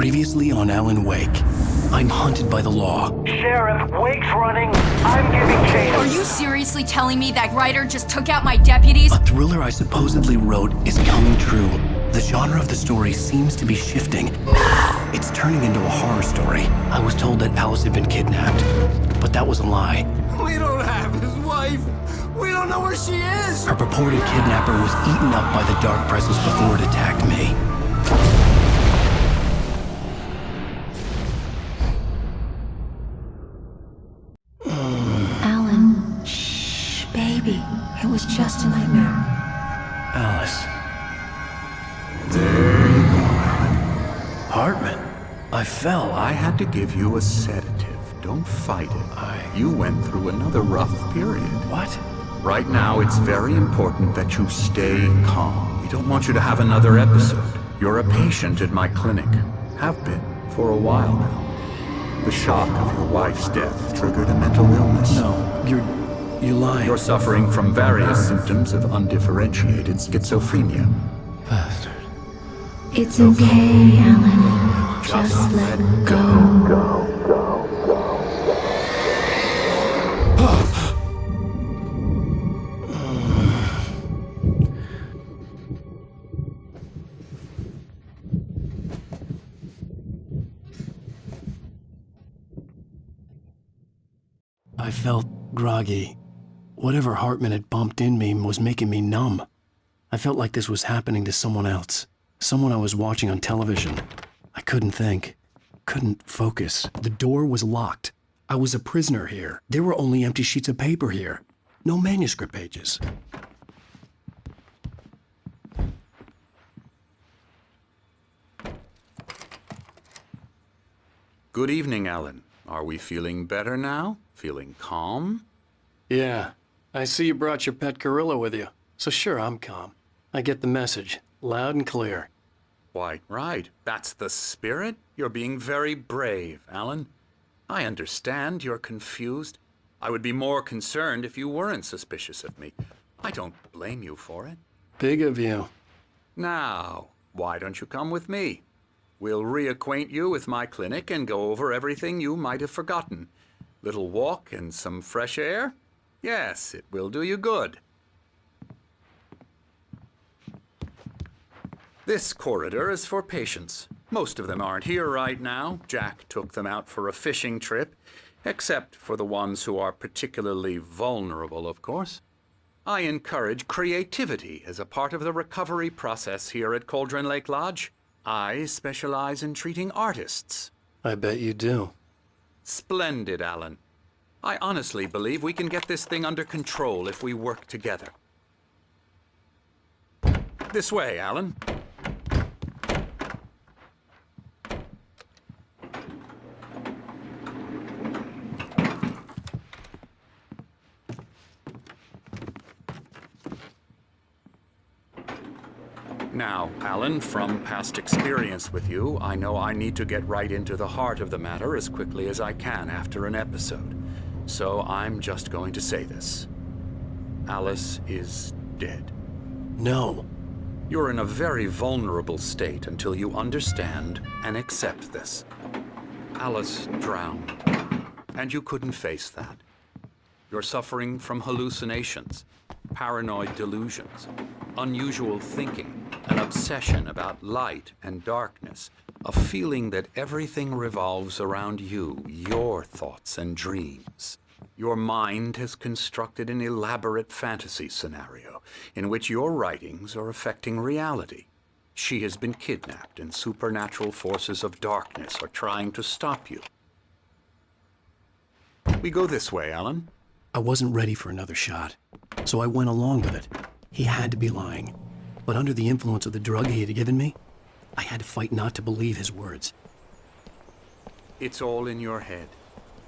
Previously on Alan Wake. I'm hunted by the law. Sheriff, Wake's running. I'm giving chase. Are you seriously telling me that writer just took out my deputies? A thriller I supposedly wrote is coming true. The genre of the story seems to be shifting. It's turning into a horror story. I was told that Alice had been kidnapped, but that was a lie. We don't have his wife. We don't know where she is. Her purported kidnapper was eaten up by the dark presence before it attacked me. Alan, shh, baby. It was just a nightmare. Alice. There you go, Alan. Hartman. I fell. I had to give you a sedative. Don't fight it. You went through another rough period. What? Right now, it's very important that you stay calm. We don't want you to have another episode. You're a patient at my clinic. Have been for a while now. The shock of your wife's death triggered a mental illness. No, you're lying. You're suffering from various symptoms of undifferentiated schizophrenia. Bastard. It's okay, Alan. Just let go. I felt groggy. Whatever Hartman had bumped in me was making me numb. I felt like this was happening to someone else. Someone I was watching on television. I couldn't think. Couldn't focus. The door was locked. I was a prisoner here. There were only empty sheets of paper here. No manuscript pages. Good evening, Alan. Are we feeling better now? Feeling calm? Yeah. I see you brought your pet gorilla with you. So sure, I'm calm. I get the message. Loud and clear. Quite right. That's the spirit. You're being very brave, Alan. I understand you're confused. I would be more concerned if you weren't suspicious of me. I don't blame you for it. Big of you. Now, why don't you come with me? We'll reacquaint you with my clinic and go over everything you might have forgotten. Little walk and some fresh air? Yes, it will do you good. This corridor is for patients. Most of them aren't here right now. Jack took them out for a fishing trip, except for the ones who are particularly vulnerable, of course. I encourage creativity as a part of the recovery process here at Cauldron Lake Lodge. I specialize in treating artists. I bet you do. Splendid, Alan. I honestly believe we can get this thing under control if we work together. This way, Alan. Now, Alan, from past experience with you, I know I need to get right into the heart of the matter as quickly as I can after an episode. So I'm just going to say this. Alice is dead. No. You're in a very vulnerable state until you understand and accept this. Alice drowned, and you couldn't face that. You're suffering from hallucinations, paranoid delusions, unusual thinking, an obsession about light and darkness, a feeling that everything revolves around you, your thoughts and dreams. Your mind has constructed an elaborate fantasy scenario in which your writings are affecting reality. She has been kidnapped and supernatural forces of darkness are trying to stop you. We go this way, Alan. I wasn't ready for another shot, so I went along with it. He had to be lying. But under the influence of the drug he had given me, I had to fight not to believe his words. It's all in your head.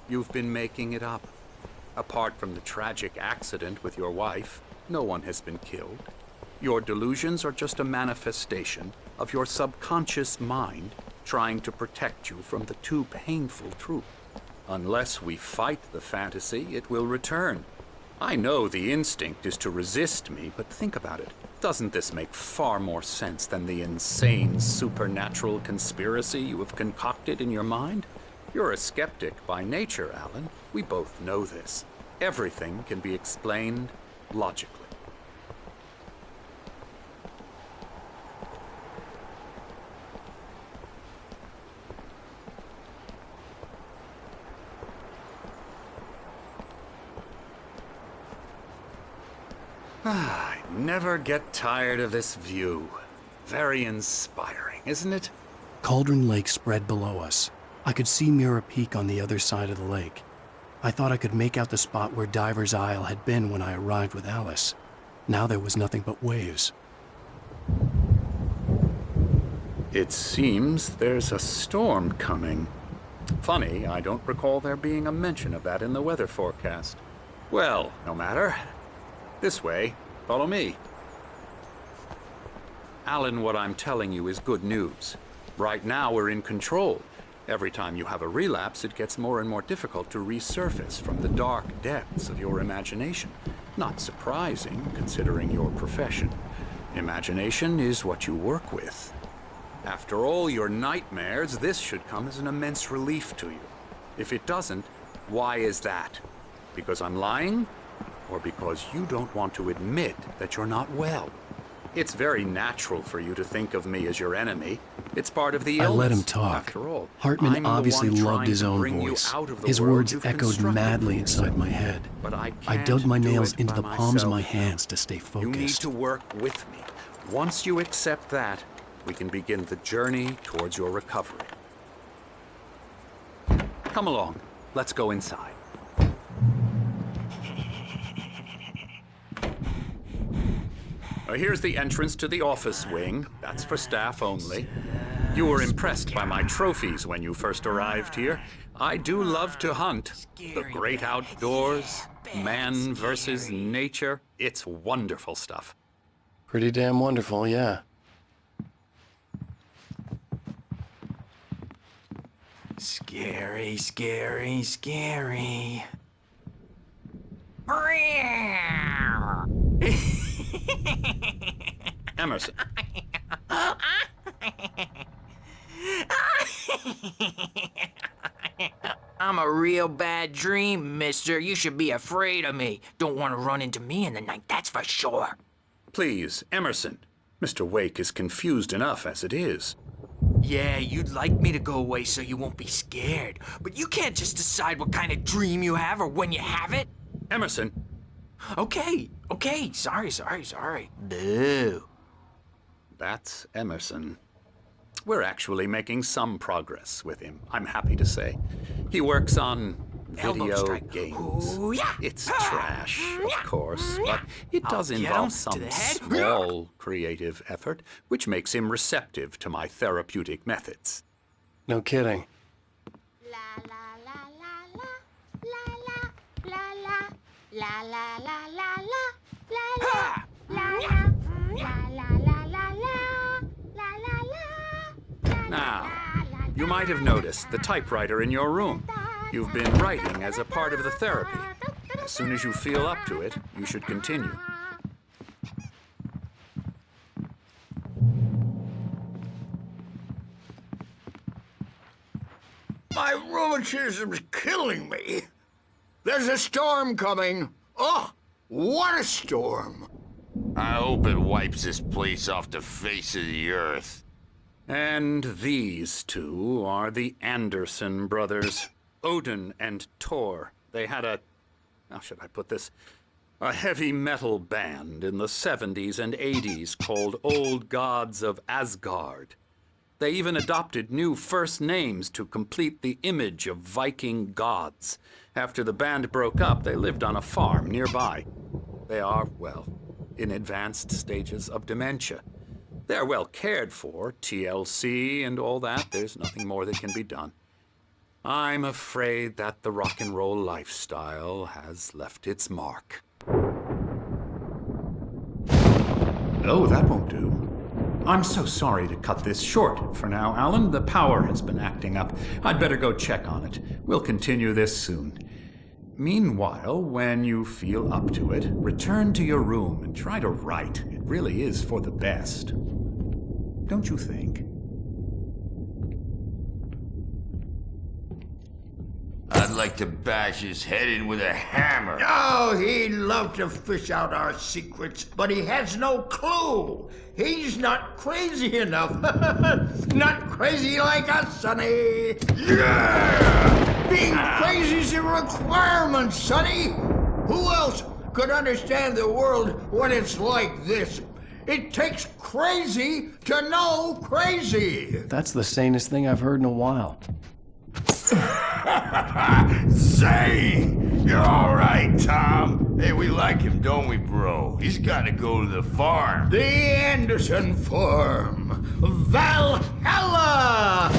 You've been making it up. Apart from the tragic accident with your wife, no one has been killed. Your delusions are just a manifestation of your subconscious mind trying to protect you from the too painful truth. Unless we fight the fantasy, it will return. I know the instinct is to resist me, but think about it. Doesn't this make far more sense than the insane supernatural conspiracy you have concocted in your mind? You're a skeptic by nature, Alan. We both know this. Everything can be explained logically. I never get tired of this view. Very inspiring, isn't it? Cauldron Lake spread below us. I could see Mirror Peak on the other side of the lake. I thought I could make out the spot where Diver's Isle had been when I arrived with Alice. Now there was nothing but waves. It seems there's a storm coming. Funny, I don't recall there being a mention of that in the weather forecast. Well, no matter. This way. Follow me. Alan, what I'm telling you is good news. Right now, we're in control. Every time you have a relapse, it gets more and more difficult to resurface from the dark depths of your imagination. Not surprising, considering your profession. Imagination is what you work with. After all your nightmares, this should come as an immense relief to you. If it doesn't, why is that? Because I'm lying? Or because you don't want to admit that you're not well? It's very natural for you to think of me as your enemy. It's part of the illness. I let him talk. After all, Hartman obviously loved his own bring you voice. out of the His world words you've echoed constructed madly for inside yourself. my head. But I I can't dug my do nails it into by the palms of my myself. hands to stay You need focused. to work with me. Once you accept that, we can begin the journey towards your recovery. Come along. Let's go inside. Here's the entrance to the office wing. That's for staff only. You were impressed by my trophies when you first arrived here. I do love to hunt. The great outdoors, man versus nature. It's wonderful stuff. Pretty damn wonderful, yeah. Scary, scary, scary. Emerson. I'm a real bad dream, mister. You should be afraid of me. Don't want to run into me in the night, that's for sure. Please, Emerson. Mr. Wake is confused enough as it is. Yeah, you'd like me to go away so you won't be scared. But you can't just decide what kind of dream you have or when you have it. Emerson. Okay. Sorry. Boo. That's Emerson. We're actually making some progress with him, I'm happy to say. He works on Elbow video strike. games. Ooh, yeah. It's trash, of course, but it does I'll get him involve to some the head. small creative effort, which makes him receptive to my therapeutic methods. No kidding. La la la la la la la la la la la la Now, you might have noticed the typewriter in your room. You've been writing as a part of the therapy. As soon as you feel up to it, you should continue. My rheumatism's killing me. There's a storm coming. Oh, what a storm. I hope it wipes this place off the face of the earth. And these two are the Anderson brothers, Odin and Thor. They had how should I put this? A heavy metal band in the 70s and 80s called Old Gods of Asgard. They even adopted new first names to complete the image of Viking gods. After the band broke up, they lived on a farm nearby. They are, well, in advanced stages of dementia. They're well cared for, TLC and all that. There's nothing more that can be done. I'm afraid that the rock and roll lifestyle has left its mark. Oh, that won't do. I'm so sorry to cut this short for now, Alan. The power has been acting up. I'd better go check on it. We'll continue this soon. Meanwhile, when you feel up to it, return to your room and try to write. really is for the best. Don't you think? I'd like to bash his head in with a hammer. Oh, he'd love to fish out our secrets, but he has no clue. He's not crazy enough. Not crazy like us, Sonny. Yeah! Being crazy's a requirement, Sonny. Who else could understand the world when it's like this? It takes crazy to know crazy. That's the sanest thing I've heard in a while. Zane! You're all right, Tom. Hey, we like him, don't we, bro? He's got to go to the farm. The Anderson farm. Valhalla!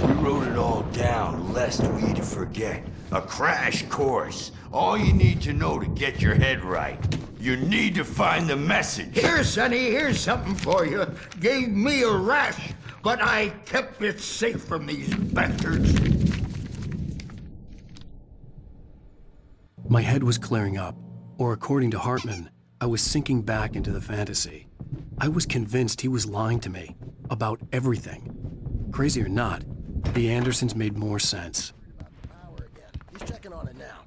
We wrote it all down, lest we forget. A crash course. All you need to know to get your head right. You need to find the message. Here, Sonny, here's something for you. Gave me a rash, but I kept it safe from these bastards. My head was clearing up, or according to Hartman, I was sinking back into the fantasy. I was convinced he was lying to me about everything. Crazy or not, the Andersons made more sense. He's checking on it now.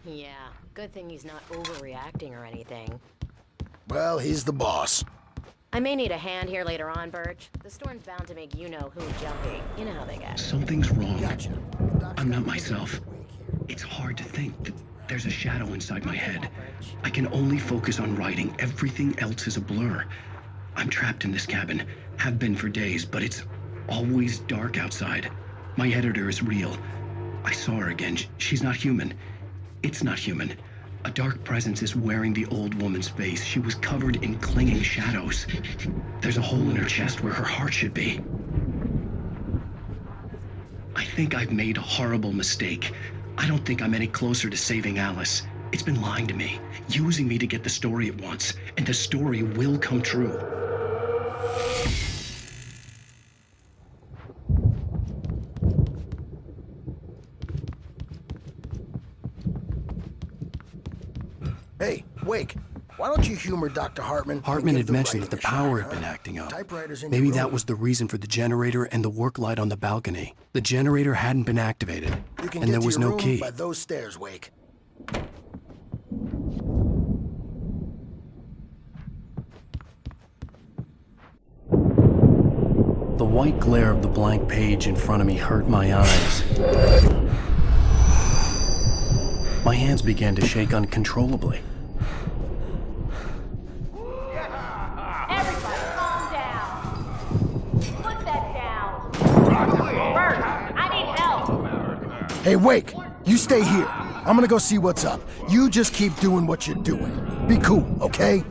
Yeah, good thing he's not overreacting or anything. Well, he's the boss. I may need a hand here later on, Birch. The storm's bound to make you-know-who jumpy. You know how they get. Something's wrong. Gotcha. I'm not myself. It's hard to think that there's a shadow inside my head. I can only focus on writing. Everything else is a blur. I'm trapped in this cabin. Have been for days, but it's always dark outside. My editor is real. I saw her again. She's not human. It's not human. A dark presence is wearing the old woman's face. She was covered in clinging shadows. There's a hole in her chest where her heart should be. I think I've made a horrible mistake. I don't think I'm any closer to saving Alice. It's been lying to me, using me to get the story it wants, and the story will come true. Hey, Wake, why don't you humor Dr. Hartman? Hartman had mentioned that the power had been acting up. Maybe that was the reason for the generator and the work light on the balcony. The generator hadn't been activated, and there was no key. By those stairs, Wake. The white glare of the blank page in front of me hurt my eyes. My hands began to shake uncontrollably. Everybody, calm down. Put that down. Bert, I need help. Hey, Wake, you stay here. I'm gonna go see what's up. You just keep doing what you're doing. Be cool, okay?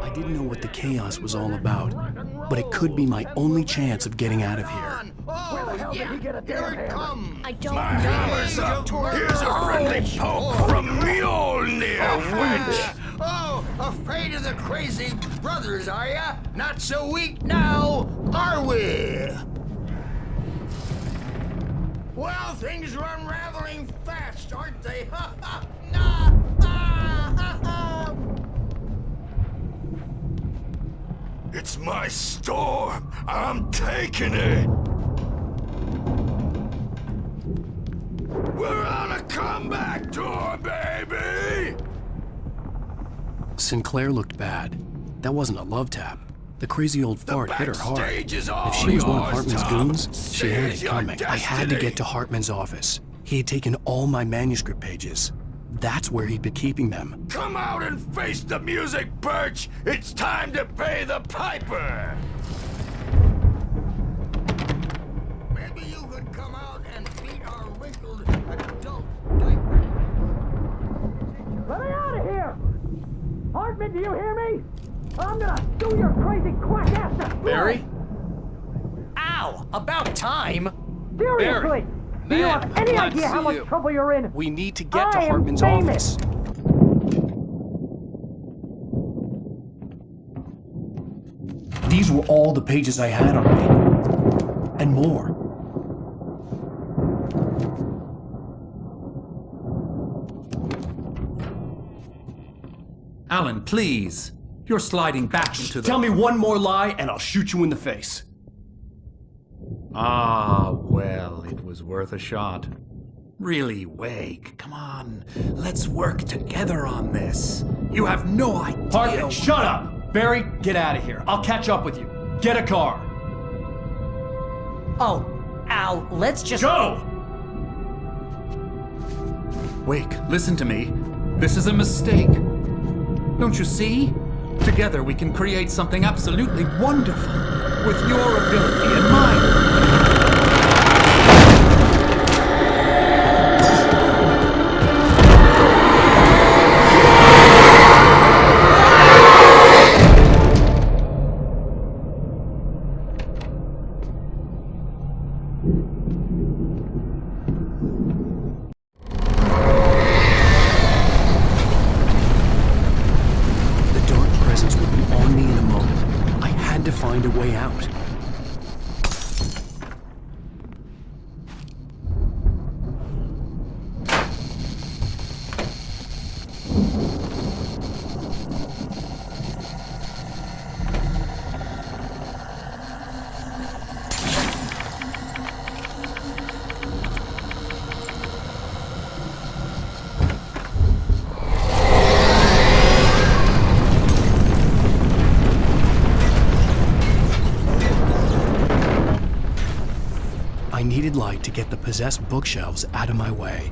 I didn't know what the chaos was all about, but it could be my only chance of getting out of here. Where the hell did he get a damn hammer? I don't My know. hammer's up. Here's a friendly poke from Mjolnir, wench. Oh, afraid of the crazy brothers, are ya? Not so weak now, are we? Well, things are unraveling fast, aren't they? Ha ha! Nah! Ah, ha, ha. It's my storm. I'm taking it. We're on a comeback tour, baby! Sinclair looked bad. That wasn't a love tap. The crazy old fart hit her hard. backstage is all If she was one of yours, Hartman's Tom. goons, she had it Seize your coming. I had to destiny. get to Hartman's office. He had taken all my manuscript pages. That's where he'd been keeping them. Come out and face the music, Birch! It's time to pay the piper! Maybe you could come out and beat our wrinkled adult diaper. Let me out of here! Hartman, do you hear me? I'm gonna sue your crazy quack ass to school! Barry? Ow! About time! Seriously! Do you have any glad to idea how see much you. trouble you're in? We need to get to I am Hartman's famous. office. These were all the pages I had on me. And more. Alan, please. You're sliding back into the... Tell me one more lie and I'll shoot you in the face. Ah, well, it was worth a shot. Really, Wake, come on. Let's work together on this. You have no idea... Hartman, shut up! Barry, get out of here. I'll catch up with you. Get a car. Oh, Al, let's just... Go! Wake, listen to me. This is a mistake. Don't you see? Together we can create something absolutely wonderful. With your ability and mine. Find a way out. I needed light to get the possessed bookshelves out of my way.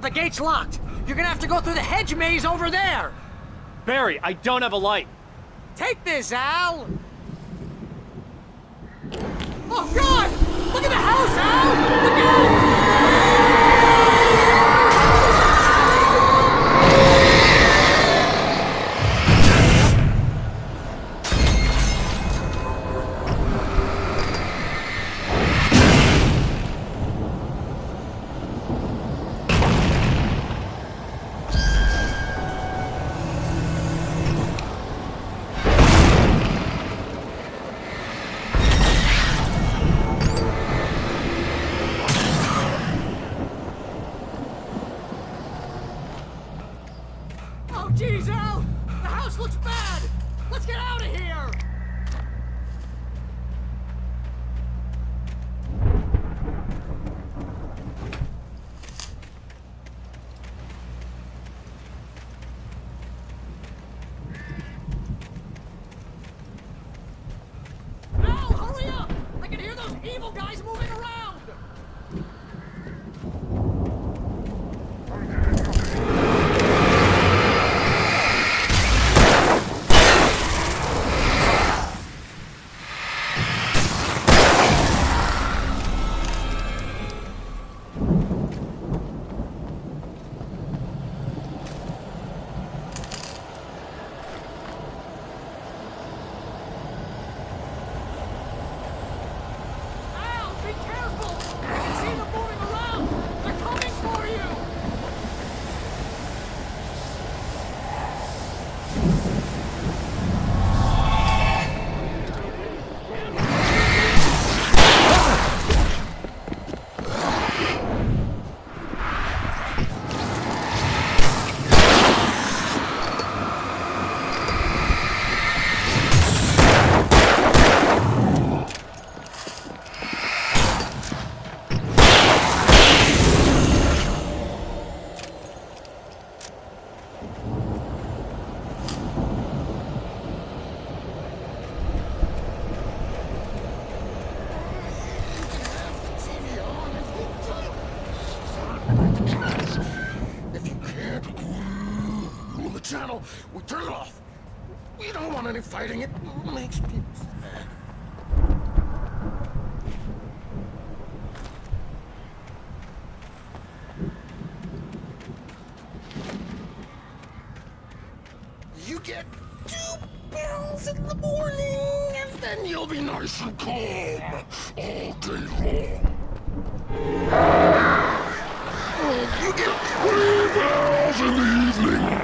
but the gate's locked. You're gonna have to go through the hedge maze over there. Barry, I don't have a light. Take this, Al. Oh, God! Look at the house, Al! Look out! Jeez, Al! The house looks bad! Let's get out of here! Al, hurry up! I can hear those evil guys moving around! Channel, we turn it off. We don't want any fighting. It makes people sad. You get 2 pills in the morning, and then you'll be nice and calm all day long. You get 3 pills in the evening.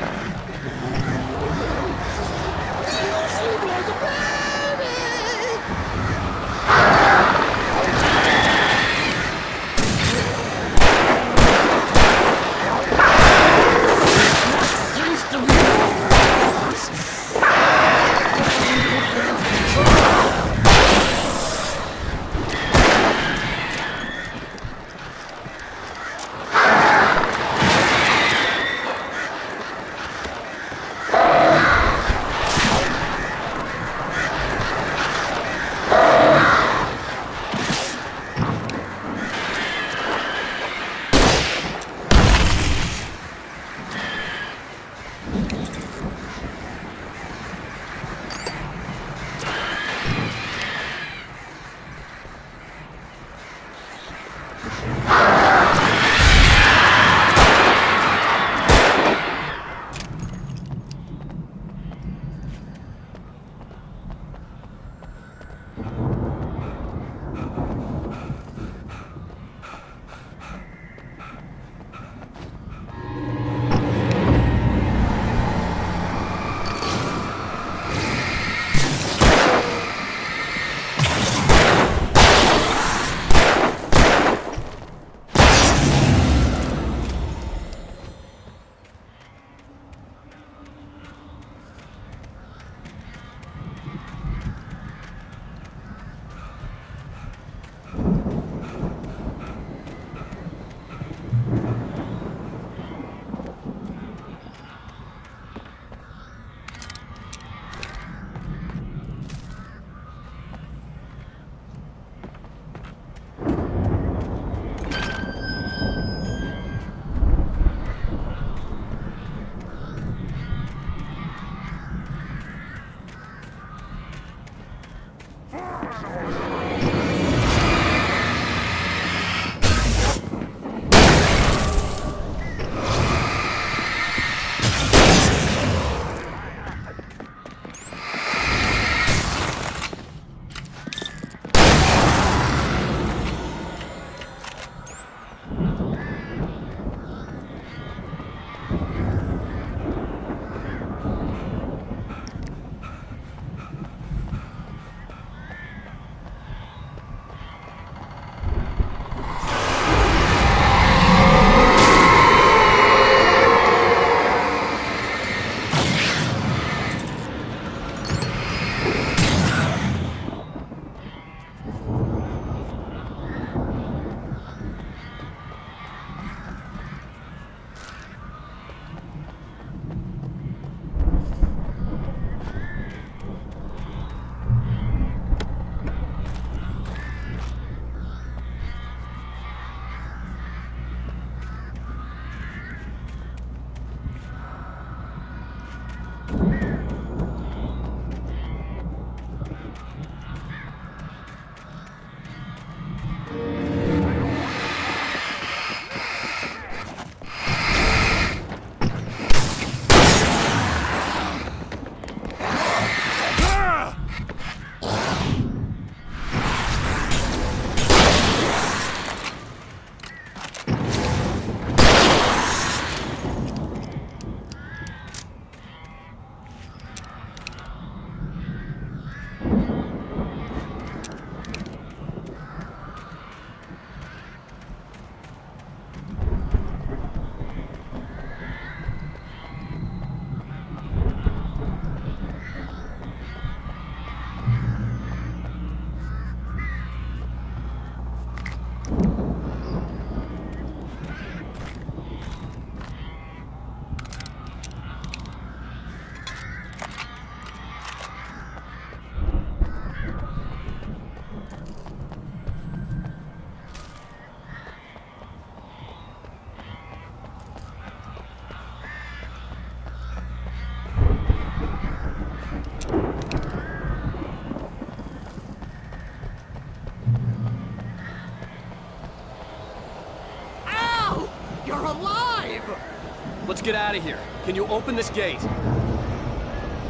get out of here. Can you open this gate?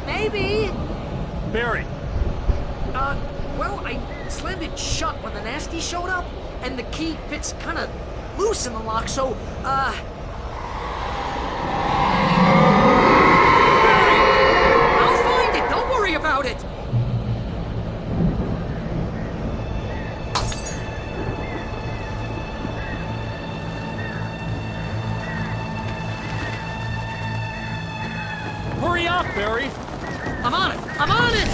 Maybe. Barry! Well, I slammed it shut when the nasty showed up, and the key fits kinda loose in the lock, so, Barry! I'll find it, don't worry about it! Hurry up, Barry! I'm on it! I'm on it!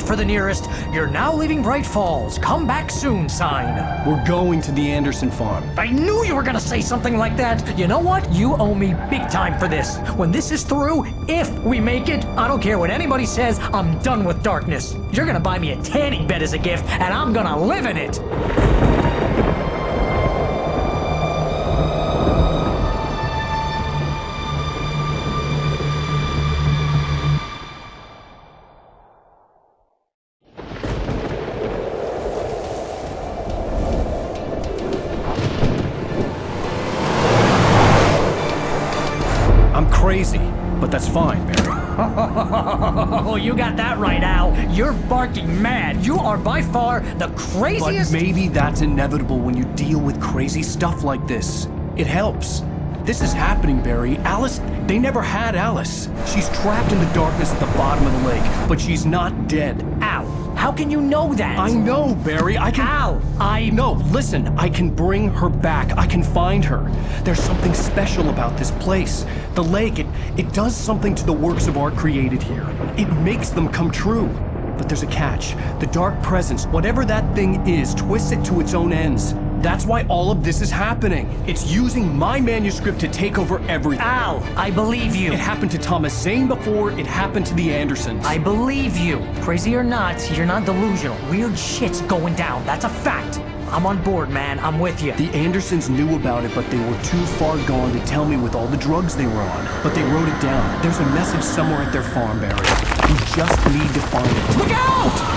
For the nearest, you're now leaving Bright Falls. Come back soon sign. We're going to the Anderson farm. I knew you were gonna say something like that. You know what? You owe me big time for this. When this is through, if we make it, I don't care what anybody says, I'm done with darkness. You're gonna buy me a tanning bed as a gift, and I'm gonna live in it. Crazy, but that's fine, Barry. Oh, you got that right, Al. You're barking mad. You are by far the craziest— But maybe that's inevitable when you deal with crazy stuff like this. It helps. This is happening, Barry. Alice, they never had Alice. She's trapped in the darkness at the bottom of the lake, but she's not dead. Al, how can you know that? I know, Barry. I can— Al, No, listen. I can bring her back. I can find her. There's something special about this place. The lake, it does something to the works of art created here. It makes them come true. But there's a catch. The dark presence, whatever that thing is, twists it to its own ends. That's why all of this is happening. It's using my manuscript to take over everything. Al, I believe you. It happened to Thomas Zane before, it happened to the Andersons. I believe you. Crazy or not, you're not delusional. Weird shit's going down. That's a fact. I'm on board, man. I'm with you. The Andersons knew about it, but they were too far gone to tell me with all the drugs they were on. But they wrote it down. There's a message somewhere at their farm, Barry. We just need to find it. Look out!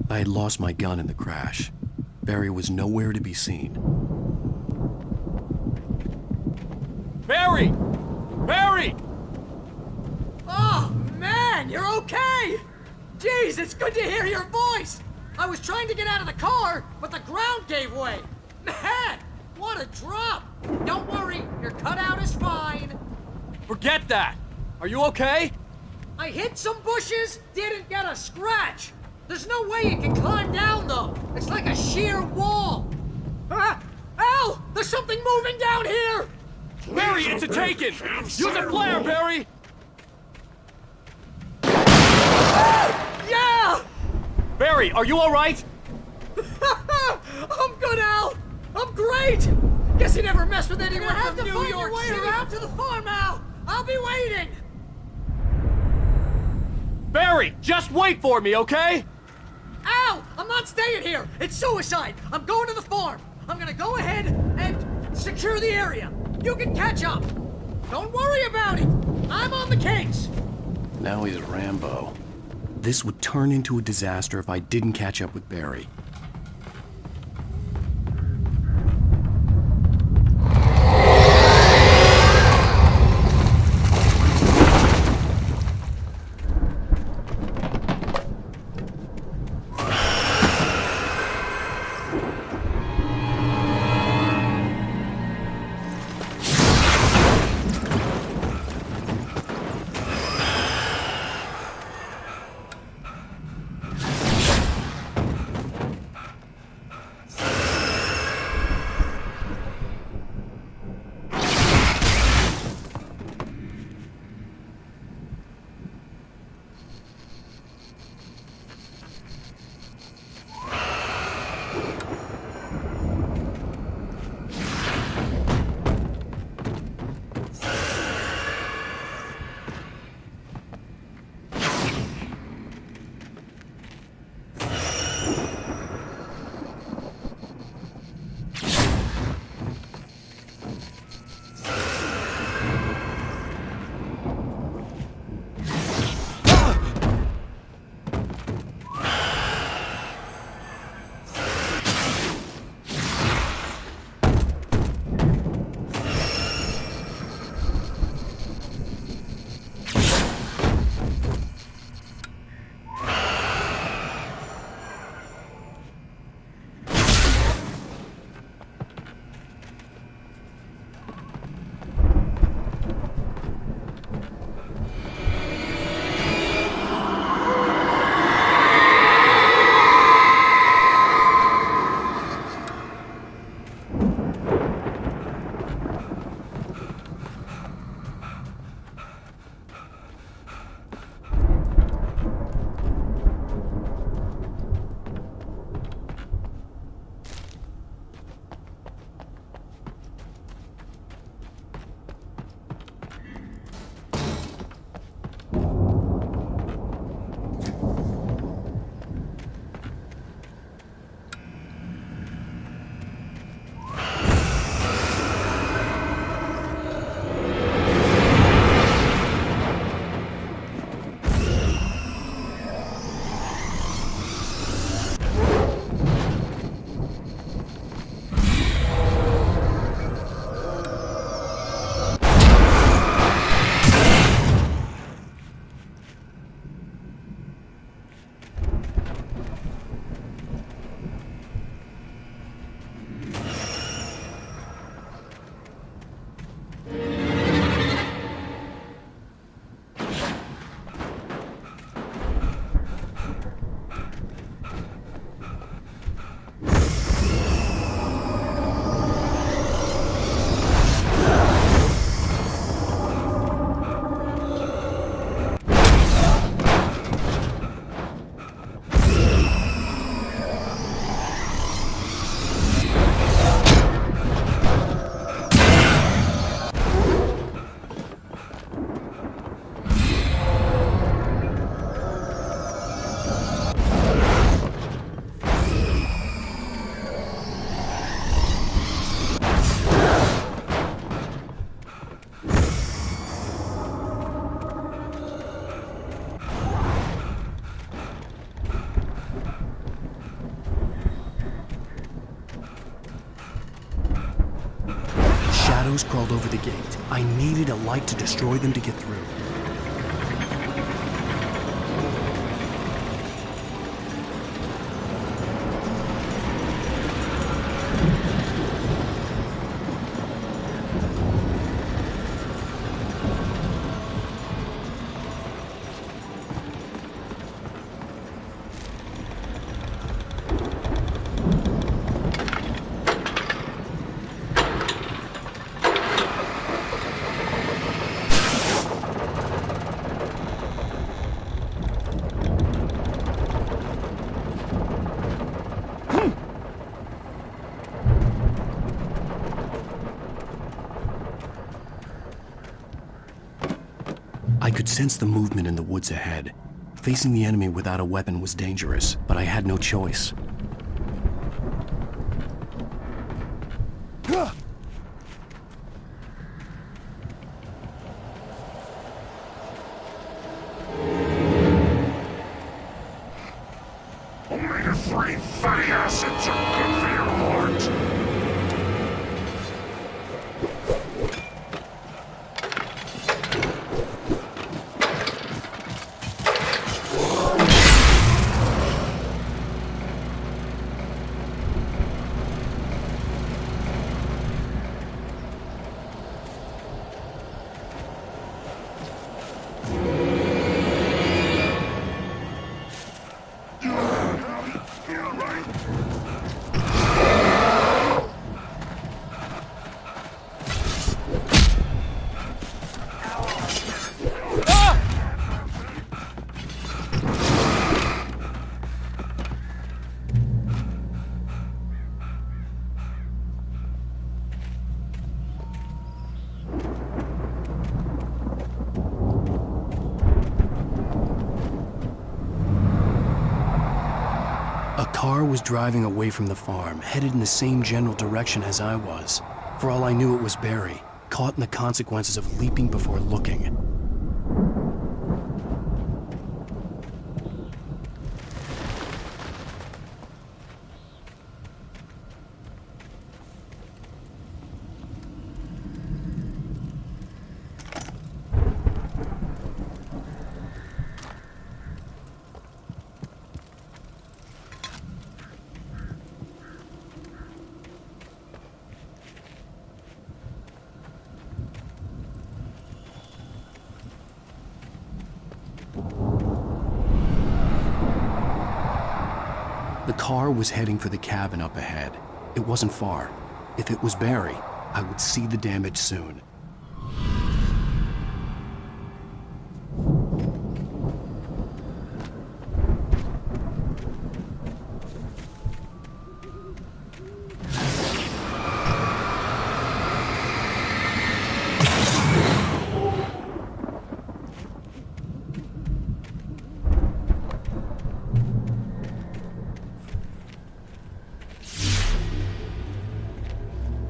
I had lost my gun in the crash. Barry was nowhere to be seen. Barry! Barry! Oh, man, you're okay! Jeez, it's good to hear your voice! I was trying to get out of the car, but the ground gave way! Man, what a drop! Don't worry, your cutout is fine. Forget that! Are you okay? I hit some bushes, didn't get a scratch! There's no way you can climb down, though! It's like a sheer wall! Al! There's something moving down here! Barry, it's a Taken! Use a flare, Barry! Yeah! Barry, are you alright? I'm good, Al! I'm great! Guess you never mess with anyone from New York City! Way around to the farm, Al! I'll be waiting! Barry, just wait for me, okay? Ow! I'm not staying here! It's suicide! I'm going to the farm! I'm gonna go ahead and secure the area. You can catch up. Don't worry about it. I'm on the case. Now he's Rambo. This would turn into a disaster if I didn't catch up with Barry. Shadows crawled over the gate. I needed a light to destroy them to get through. I could sense the movement in the woods ahead. Facing the enemy without a weapon was dangerous, but I had no choice. Only the 3 fatty acids are good for your heart. A car was driving away from the farm, headed in the same general direction as I was. For all I knew, it was Barry, caught in the consequences of leaping before looking. The car was heading for the cabin up ahead. It wasn't far. If it was Barry, I would see the damage soon.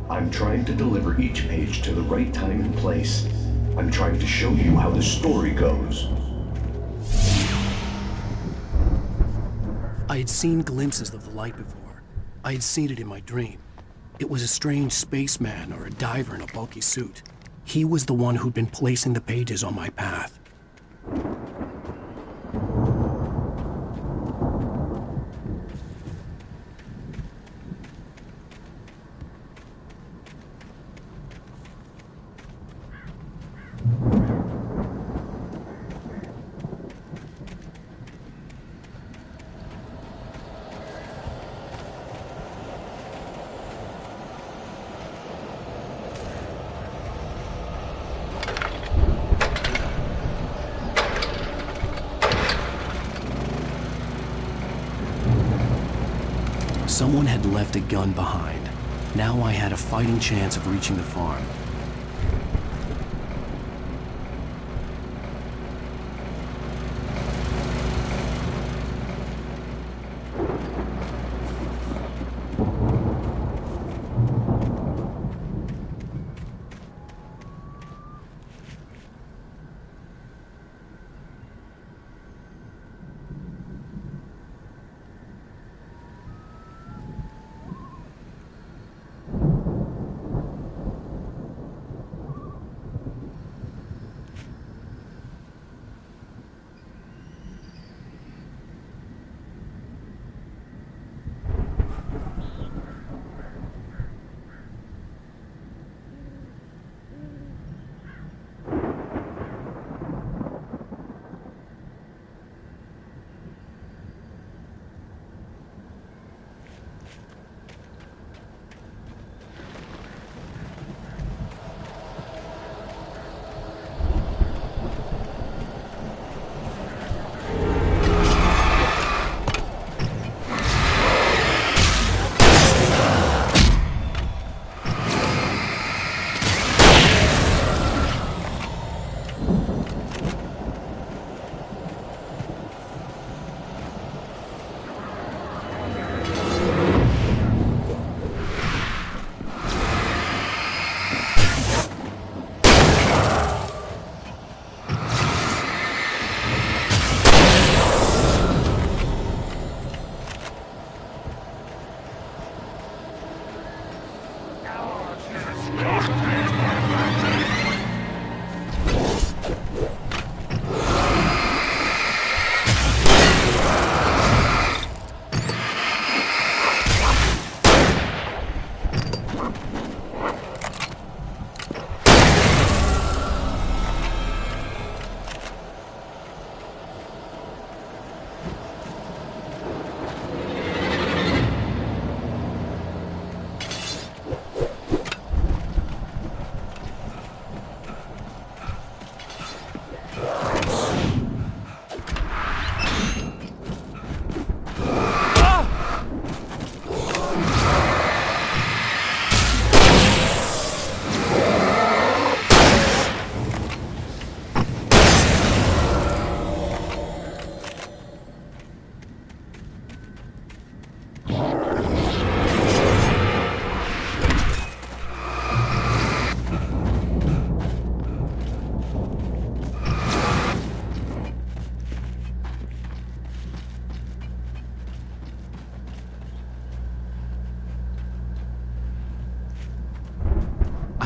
I'm trying to deliver each page to the right time and place. I'm trying to show you how the story goes. I had seen glimpses of the light before. I had seen it in my dream. It was a strange spaceman or a diver in a bulky suit. He was the one who'd been placing the pages on my path. Someone had left a gun behind. Now I had a fighting chance of reaching the farm.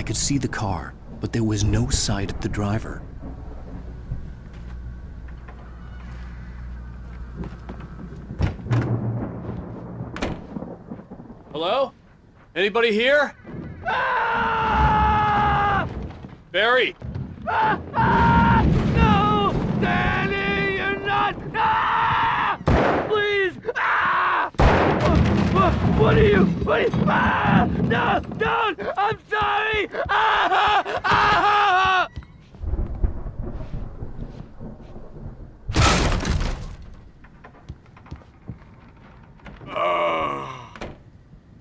I could see the car, but there was no sight of the driver. Hello? Anybody here? Barry! No! Danny, you're not! Please! What are you? No! Don't! I'm sorry!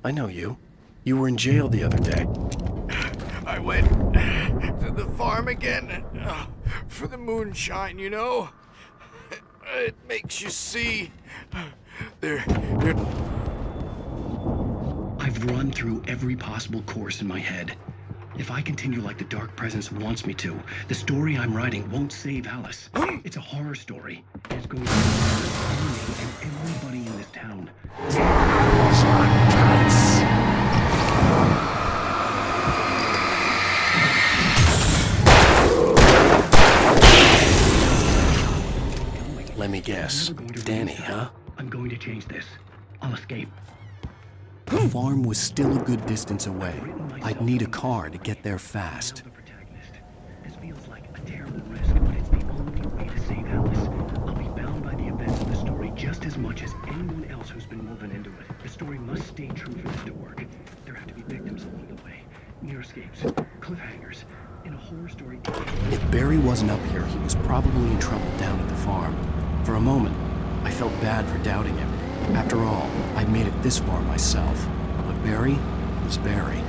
I know you. You were in jail the other day. I went to the farm again for the moonshine, you know? It makes you see. They're... I've run through every possible course in my head. If I continue like the Dark Presence wants me to, the story I'm writing won't save Alice. It's a horror story. It's going to hurt me and everybody in this town. Let me guess. Danny, huh? I'm going to change this. I'll escape. The farm was still a good distance away. I'd need a car to get there fast. This feels like a terrible risk, but it's the only way to save Alice. I'll be bound by the events of the story just as much as anyone else who's been woven into it. The story must stay true for this to work. There have to be victims along the way. Near escapes, cliffhangers. In a horror story... If Barry wasn't up here, he was probably in trouble down at the farm. For a moment, I felt bad for doubting him. After all, I'd made it this far myself. But Barry was Barry.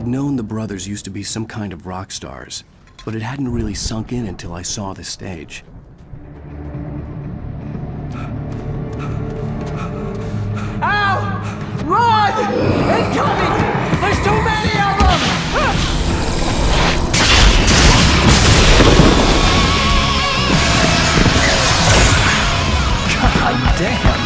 I'd known the brothers used to be some kind of rock stars, but it hadn't really sunk in until I saw the stage. Ow! Run! Incoming! There's too many of them! God damn.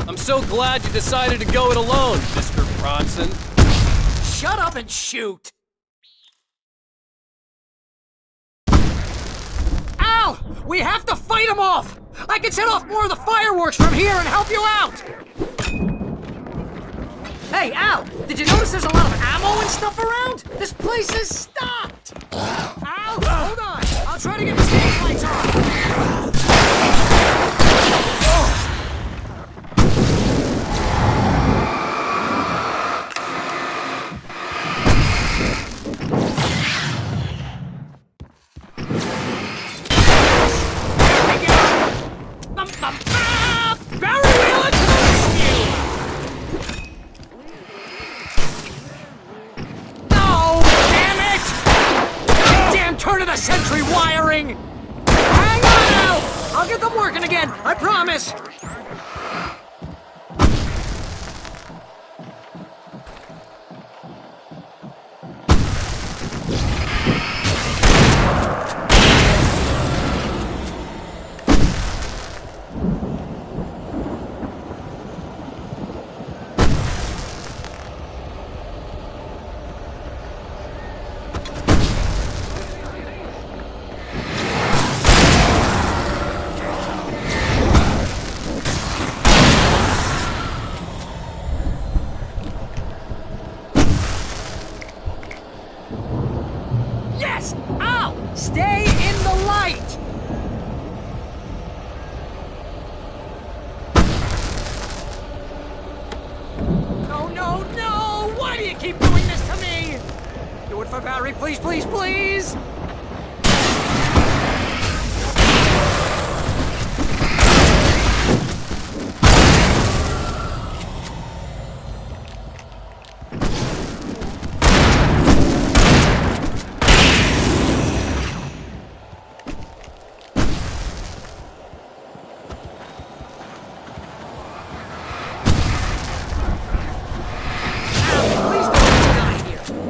I'm so glad you decided to go it alone, Mr. Bronson. Shut up and shoot! Al! We have to fight them off! I can set off more of the fireworks from here and help you out! Hey, Al! Did you notice there's a lot of ammo and stuff around? This place is stocked! Al, hold on! I'll try to get the stage lights on! Sentry wiring! Hang on now! I'll get them working again, I promise! Stay in the light! No, no, no! Why do you keep doing this to me? Do it for Barry, please, please, please!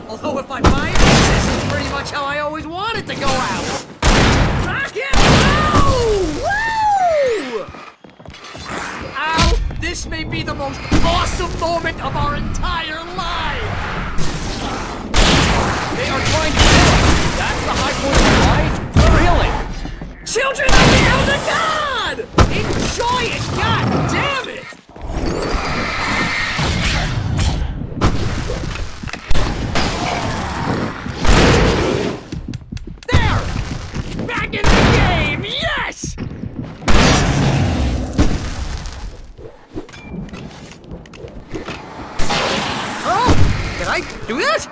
Although if I'm biased, this is pretty much how I always wanted to go out. Rock it! Woo! Ow! This may be the most awesome moment of our entire lives! They are trying to kill us! That's the high point of life? Really? Children of the Elder God! Enjoy it! God damn it! Back in the game! Yes! Oh! Did I do that?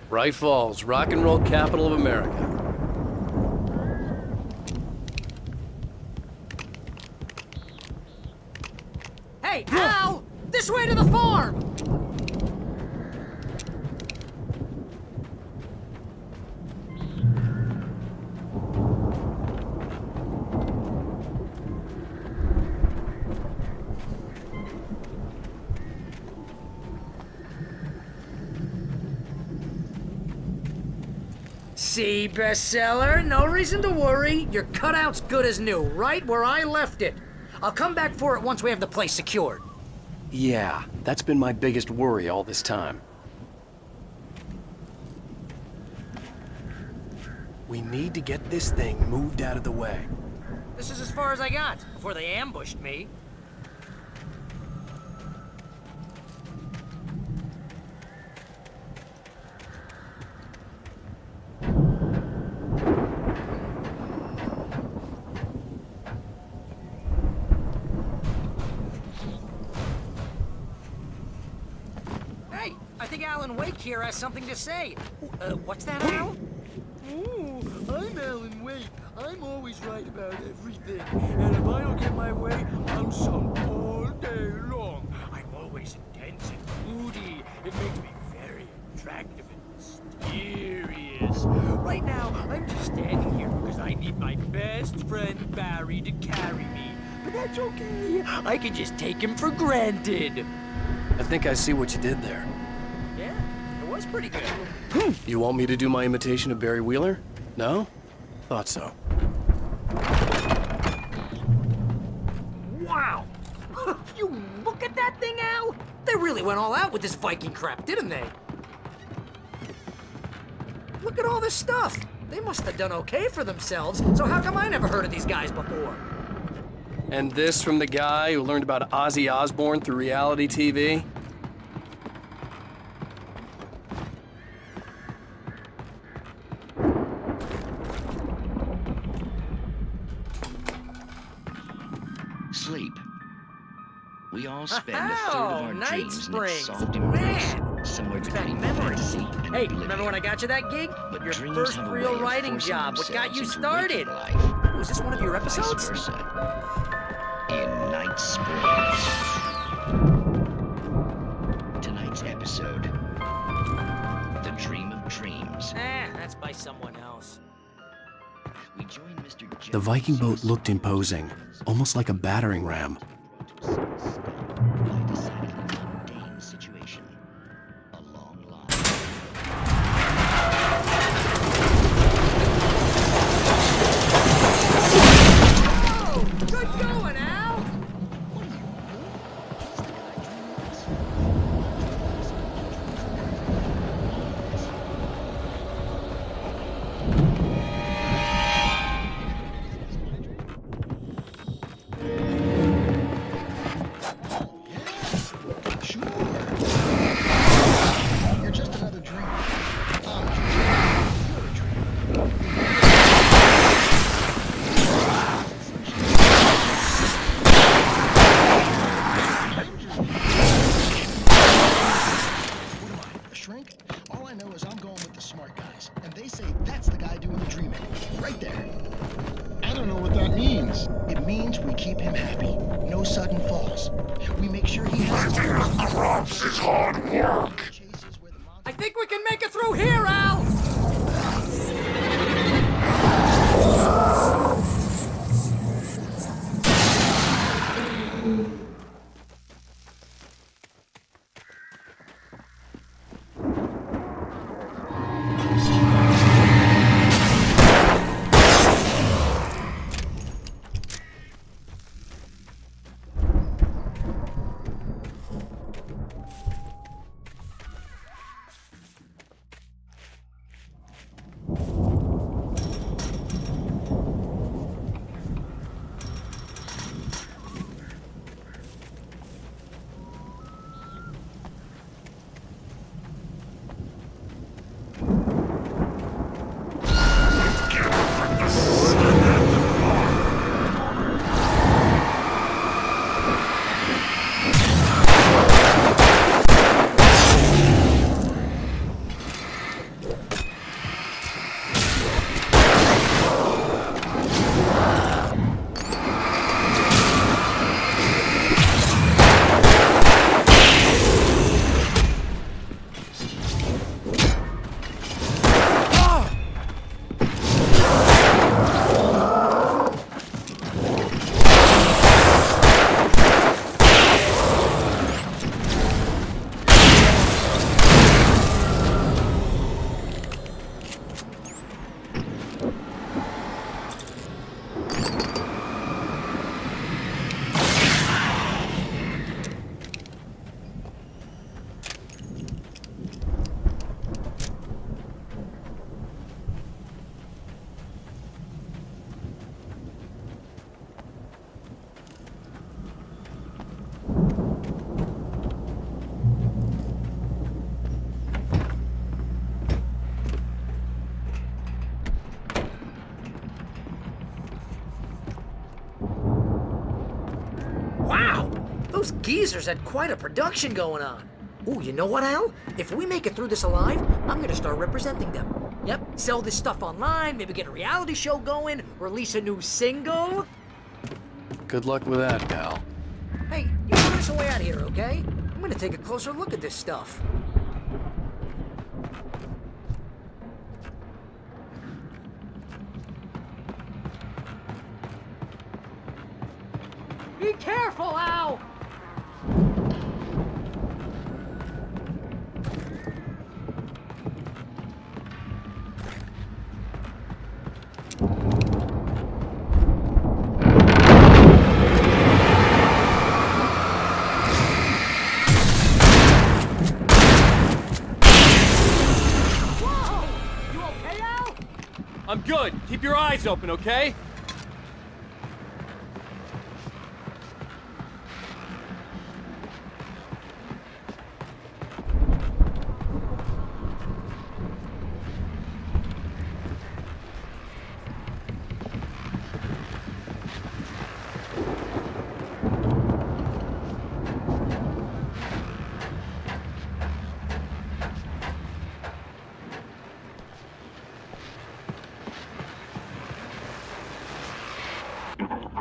Bright Falls, rock and roll capital of America. Hey, Al! This way to the farm! See, bestseller? No reason to worry. Your cutout's good as new, right where I left it. I'll come back for it once we have the place secured. Yeah, that's been my biggest worry all this time. We need to get this thing moved out of the way. This is as far as I got, before they ambushed me. Hey, I think Alan Wake here has something to say. What's that, Al? Ooh, I'm Alan Wake. I'm always right about everything. And if I don't get my way, I'll sulk all day long. I'm always intense and moody. It makes me very attractive and mysterious. Right now, I'm just standing here because I need my best friend Barry to carry me. But that's okay. I can just take him for granted. I think I see what you did there. Yeah, it was pretty good. You want me to do my imitation of Barry Wheeler? No? Thought so. Wow! You look at that thing, Al! They really went all out with this Viking crap, didn't they? Look at all this stuff. They must have done okay for themselves, so how come I never heard of these guys before? And this from the guy who learned about Ozzy Osbourne through reality TV? Sleep. We all spend a third of our night dreams in springs. its soft embrace, Man, somewhere it's back between memories. fantasy and Hey, oblivion. remember when I got you that gig? But Your dreams first have a real way of writing forcing job. What got you themselves into started? waking life, Was this one of your or episodes? vice versa. In Night Springs. Tonight's episode, The Dream of Dreams. That's by someone else. We join Mr. The Viking boat looked imposing, almost like a battering ram. Situation. A long line. Oh, good going, Al! You're just another dream. A shrink? All I know is I'm going with the smart guys, and they say that's the guy doing the dreaming. Right there. I don't know what that means. It means we keep him happy. No sudden falls. We make sure he has Crops is hard work. I think we can make it through here, Al! geezers had quite a production going on. Ooh, you know what, Al? If we make it through this alive, I'm gonna start representing them. Yep, sell this stuff online, maybe get a reality show going, release a new single. Good luck with that, pal. Hey, you find us a way out of here, okay? I'm gonna take a closer look at this stuff. Be careful, Al! I'm good. Keep your eyes open, okay?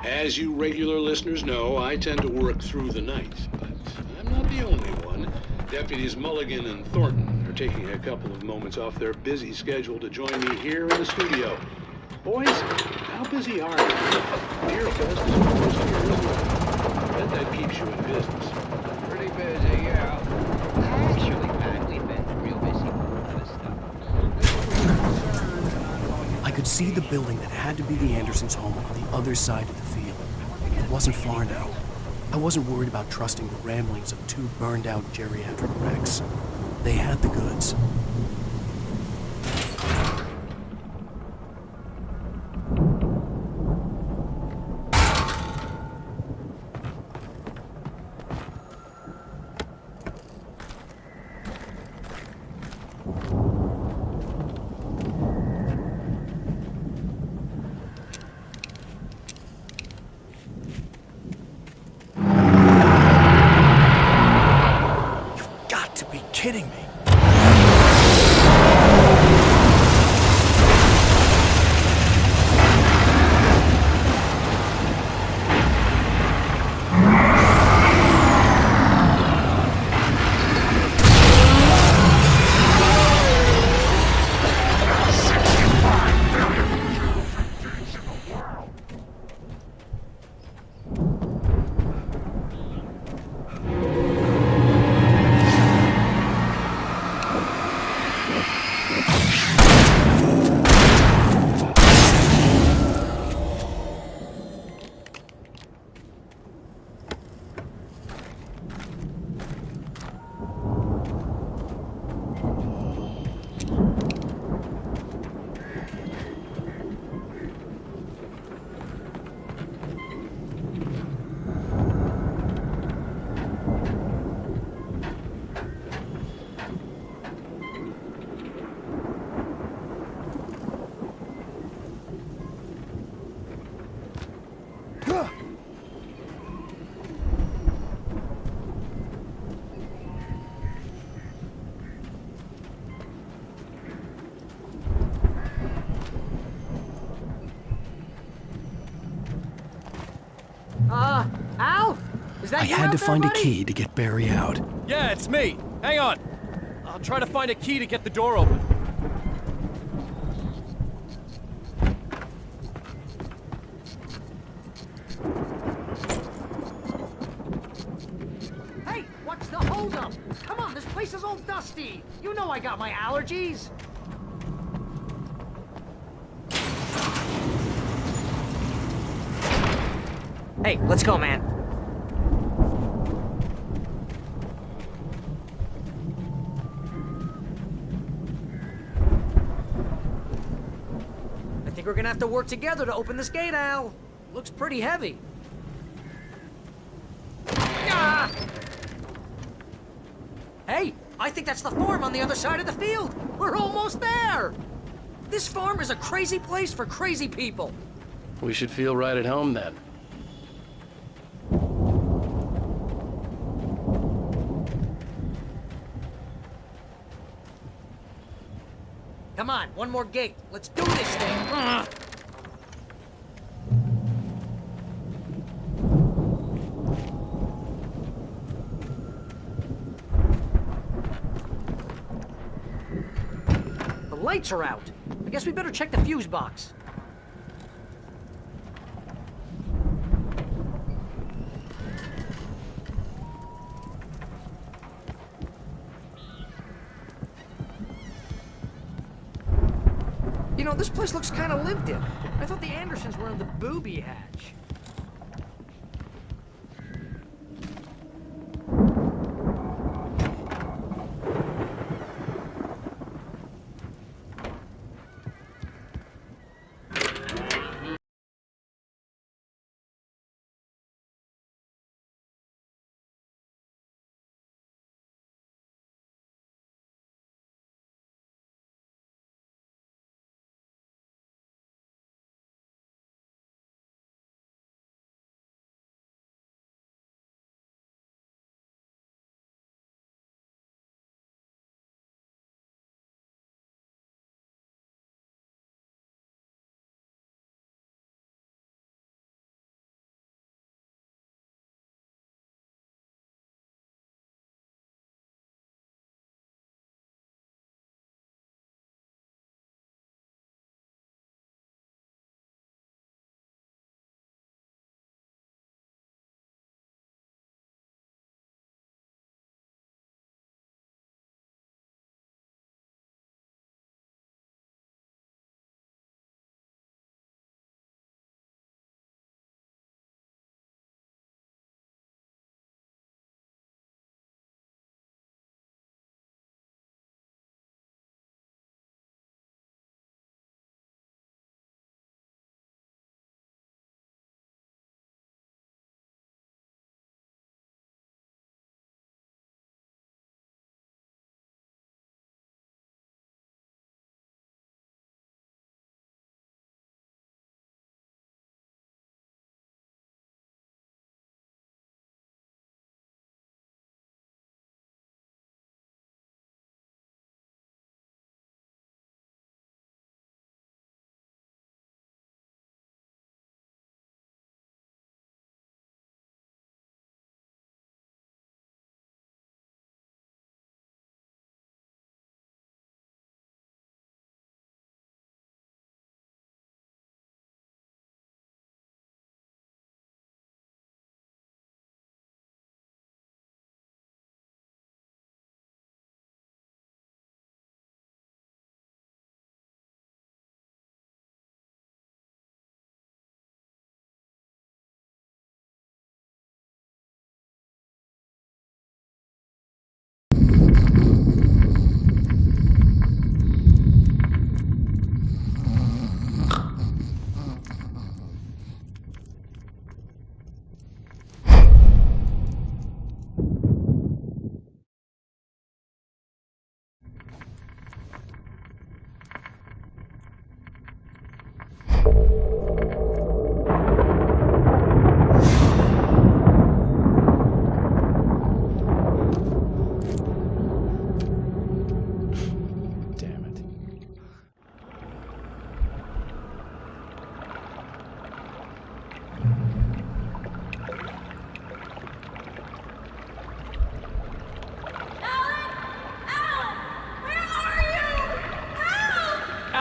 As you regular listeners know, I tend to work through the night, but I'm not the only one. Deputies Mulligan and Thornton are taking a couple of moments off their busy schedule to join me here in the studio. Boys, how busy are you? Deer Fest is almost here, isn't it? I bet that keeps you in business. Pretty busy, yeah. Actually, Pat, we've been real busy with this stuff. I could see the building that had to be the Andersons' home on the other side of the field. It wasn't far now. I wasn't worried about trusting the ramblings of two burned-out geriatric wrecks. They had the goods. Kidding me. Al? Is that I you had out to there, find a buddy? key to get Barry out. Yeah, it's me. Hang on. I'll try to find a key to get the door open. Hey, what's the holdup? Come on, this place is all dusty. You know I got my allergies. Hey, let's go, man. I think we're gonna have to work together to open this gate, Al. Looks pretty heavy. Ah! Hey, I think that's the farm on the other side of the field. We're almost there. This farm is a crazy place for crazy people. We should feel right at home then. Come on, one more gate. Let's do this thing. The lights are out. I guess we better check the fuse box. You know, this place looks kind of lived in. I thought the Andersons were in the booby hatch.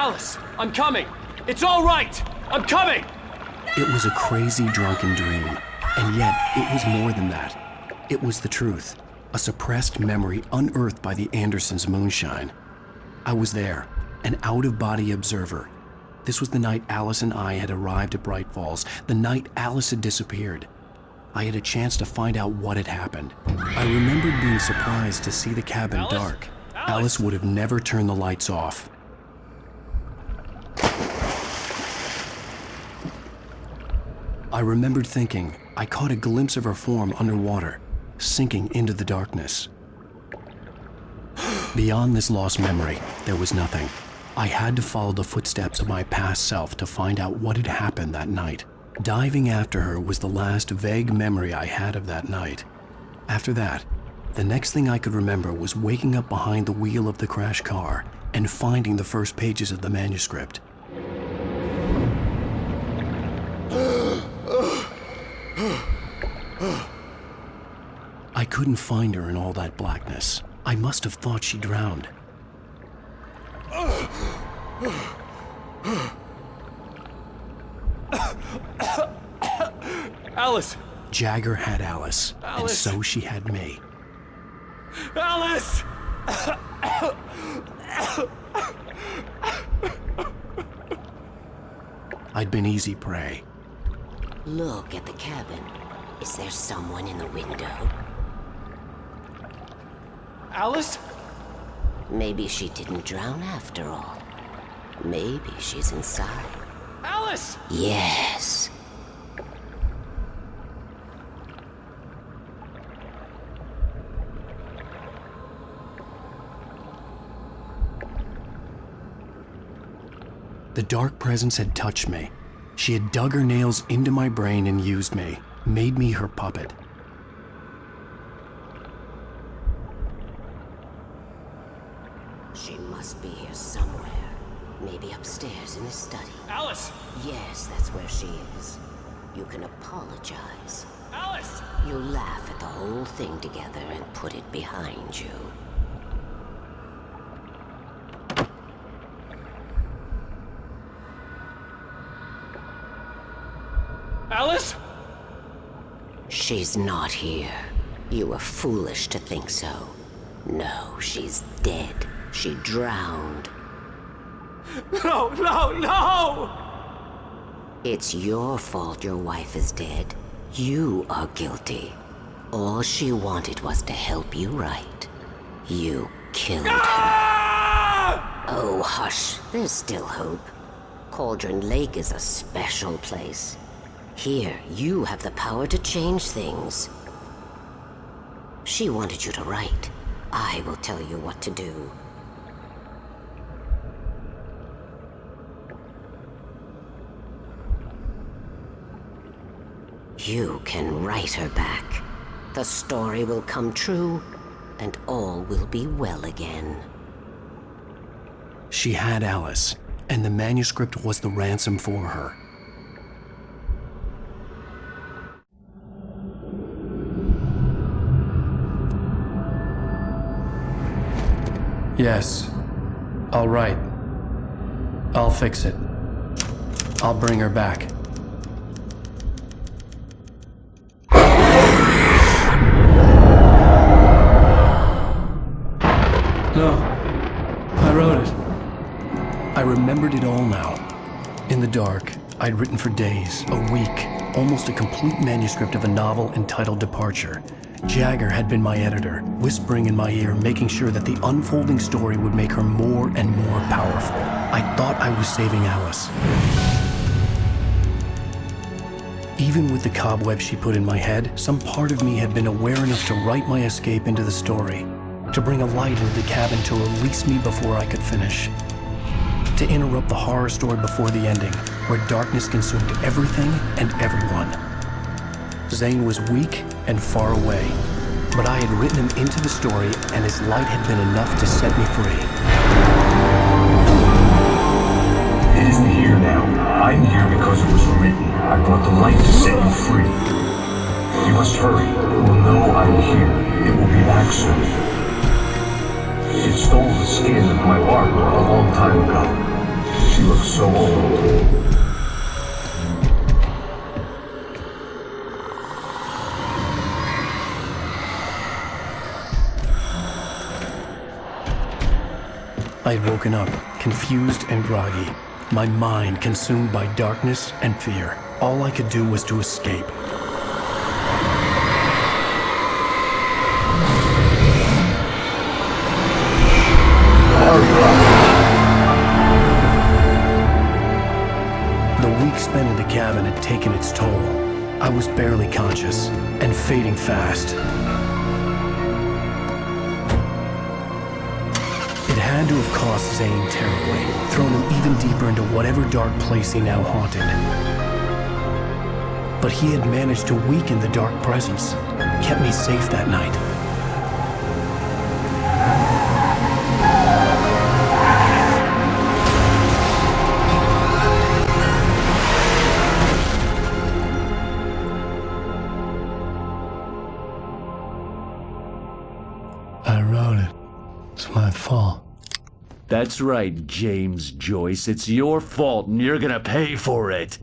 Alice, I'm coming! It's all right! I'm coming! It was a crazy, drunken dream, and yet it was more than that. It was the truth, a suppressed memory unearthed by the Andersons' moonshine. I was there, an out-of-body observer. This was the night Alice and I had arrived at Bright Falls, the night Alice had disappeared. I had a chance to find out what had happened. I remembered being surprised to see the cabin dark. Alice would have never turned the lights off. I remembered thinking I caught a glimpse of her form underwater, sinking into the darkness. Beyond this lost memory, there was nothing. I had to follow the footsteps of my past self to find out what had happened that night. Diving after her was the last vague memory I had of that night. After that, the next thing I could remember was waking up behind the wheel of the crashed car and finding the first pages of the manuscript. I couldn't find her in all that blackness. I must have thought she drowned. Alice! Jagger had Alice, and Alice! so she had me. Alice! I'd been easy prey. Look at the cabin. Is there someone in the window? Alice? Maybe she didn't drown after all. Maybe she's inside. Alice! Yes. The dark presence had touched me. She had dug her nails into my brain and used me, made me her puppet. She must be here somewhere. Maybe upstairs in the study. Alice! Yes, that's where she is. You can apologize. Alice! You laugh at the whole thing together and put it behind you. Alice? She's not here. You were foolish to think so. No, she's dead. She drowned. No, no, no! It's your fault your wife is dead. You are guilty. All she wanted was to help you right. You killed her. Oh, hush. There's still hope. Cauldron Lake is a special place. Here, you have the power to change things. She wanted you to write. I will tell you what to do. You can write her back. The story will come true, and all will be well again. She had Alice, and the manuscript was the ransom for her. Yes. All right. I'll fix it. I'll bring her back. No. I wrote it. I remembered it all now. In the dark, I'd written for days, a week, almost a complete manuscript of a novel entitled Departure. Jagger had been my editor, whispering in my ear, making sure that the unfolding story would make her more and more powerful. I thought I was saving Alice. Even with the cobwebs she put in my head, some part of me had been aware enough to write my escape into the story, to bring a light into the cabin to release me before I could finish, to interrupt the horror story before the ending, where darkness consumed everything and everyone. Zane was weak and far away, but I had written him into the story, and his light had been enough to set me free. It isn't here now. I'm here because it was written. I brought the light to set you free. You must hurry. We'll know I'm here. It will be back soon. It stole the skin of my Barbara a long time ago. She looks so old. I had woken up, confused and groggy, my mind consumed by darkness and fear. All I could do was to escape. The week spent in the cabin had taken its toll. I was barely conscious, and fading fast. It had to have cost Zane terribly, thrown him even deeper into whatever dark place he now haunted. But he had managed to weaken the dark presence, kept me safe that night. I wrote it. It's my fault. That's right, James Joyce. It's your fault and you're gonna pay for it.